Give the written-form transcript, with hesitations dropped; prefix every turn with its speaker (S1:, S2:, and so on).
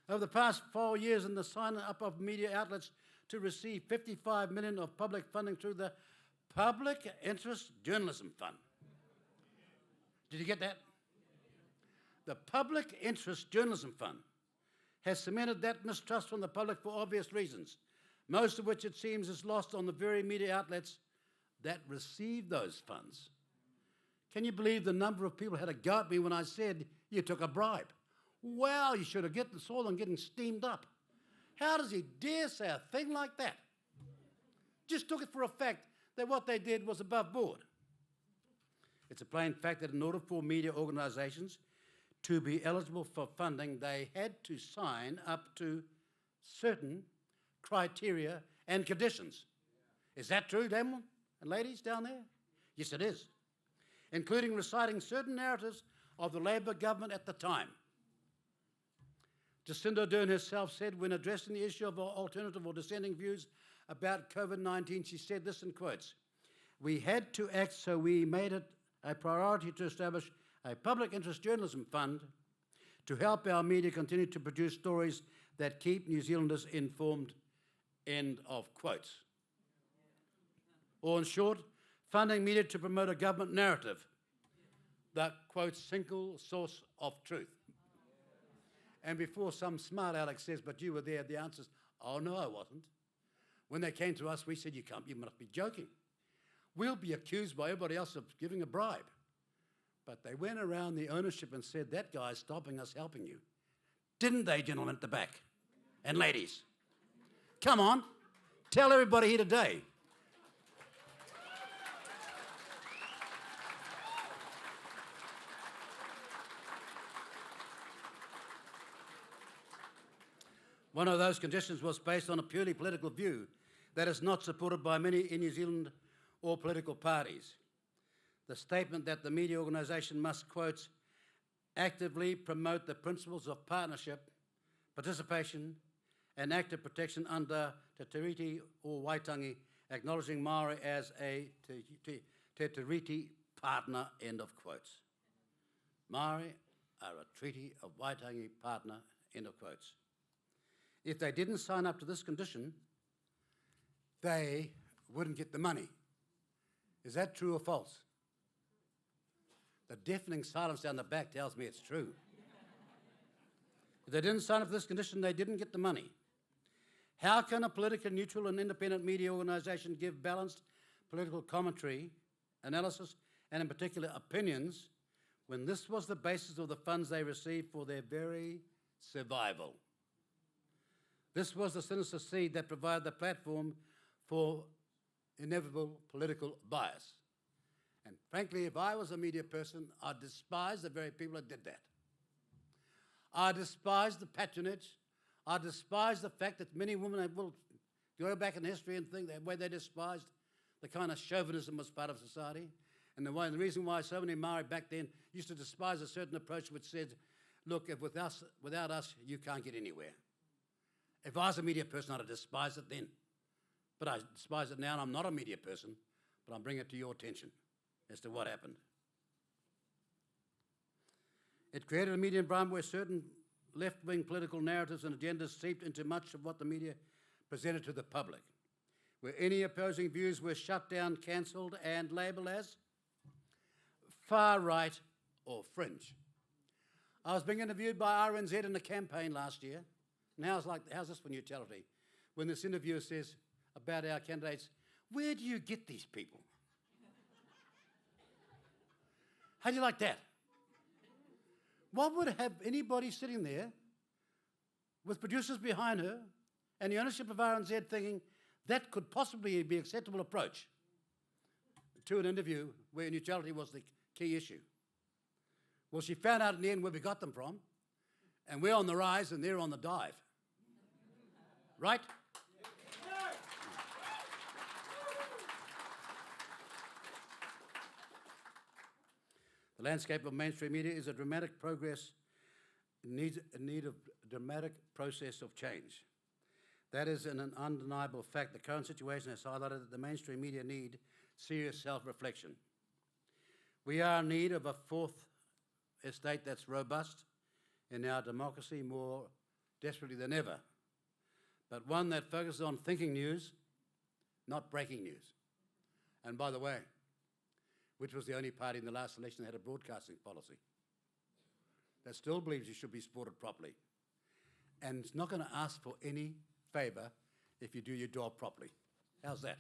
S1: Over the past 4 years, in the sign-up of media outlets to receive $55 million of public funding through the Public Interest Journalism Fund. Did you get that? The Public Interest Journalism Fund has cemented that mistrust from the public for obvious reasons, most of which it seems is lost on the very media outlets that receive those funds. Can you believe the number of people had a go at me when I said you took a bribe? Well, you should have saw them getting steamed up. How does he dare say a thing like that? Just took it for a fact that what they did was above board. It's a plain fact that in order for media organisations to be eligible for funding, they had to sign up to certain criteria and conditions. Is that true, gentlemen and ladies down there? Yes, it is. Including reciting certain narratives of the Labor government at the time. Jacinda Ardern herself said, when addressing the issue of alternative or dissenting views about COVID-19, she said this in quotes, "We had to act, so we made it a priority to establish a public interest journalism fund to help our media continue to produce stories that keep New Zealanders informed," end of quotes. Or in short, funding media to promote a government narrative, the, quote, single source of truth. And before some smart Alex says, "But you were there," the answer is, "Oh, no, I wasn't. When they came to us, we said, you must be joking. We'll be accused by everybody else of giving a bribe." But they went around the ownership and said, "That guy's stopping us helping you." Didn't they, gentlemen at the back? And ladies? Come on, tell everybody here today. One of those conditions was based on a purely political view that is not supported by many in New Zealand or political parties. The statement that the media organisation must, quote, actively promote the principles of partnership, participation and active protection under Te Tiriti or Waitangi, acknowledging Maori as a Te Tiriti partner, end of quotes. Maori are a Treaty of Waitangi partner, end of quotes. If they didn't sign up to this condition, they wouldn't get the money. Is that true or false? The deafening silence down the back tells me it's true. If they didn't sign up to this condition, they didn't get the money. How can a politically neutral and independent media organisation give balanced political commentary, analysis, and in particular opinions, when this was the basis of the funds they received for their very survival? This was the sinister seed that provided the platform for inevitable political bias. And frankly, if I was a media person, I'd despise the very people that did that. I despise the patronage. I despise the fact that many women will go back in history and think that way they despised the kind of chauvinism was part of society. And the reason why so many Maori back then used to despise a certain approach which said, look, if without us, you can't get anywhere. If I was a media person, I'd have despised it then. But I despise it now, and I'm not a media person, but I'm bringing it to your attention as to what happened. It created a media environment where certain left-wing political narratives and agendas seeped into much of what the media presented to the public, where any opposing views were shut down, cancelled, and labelled as far-right or fringe. I was being interviewed by RNZ in the campaign last year, and how's this for neutrality? When this interviewer says about our candidates, where do you get these people? How do you like that? What would have anybody sitting there with producers behind her and the ownership of RNZ thinking that could possibly be an acceptable approach to an interview where neutrality was the key issue? Well, she found out in the end where we got them from, and we're on the rise and they're on the dive. Right? The landscape of mainstream media is a dramatic progress, in need of a dramatic process of change. That is an undeniable fact. The current situation has highlighted that the mainstream media need serious self-reflection. We are in need of a fourth estate that's robust in our democracy, more desperately than ever, but one that focuses on thinking news, not breaking news. And by the way, which was the only party in the last election that had a broadcasting policy, that still believes you should be supported properly. And it's not going to ask for any favour if you do your job properly. How's that?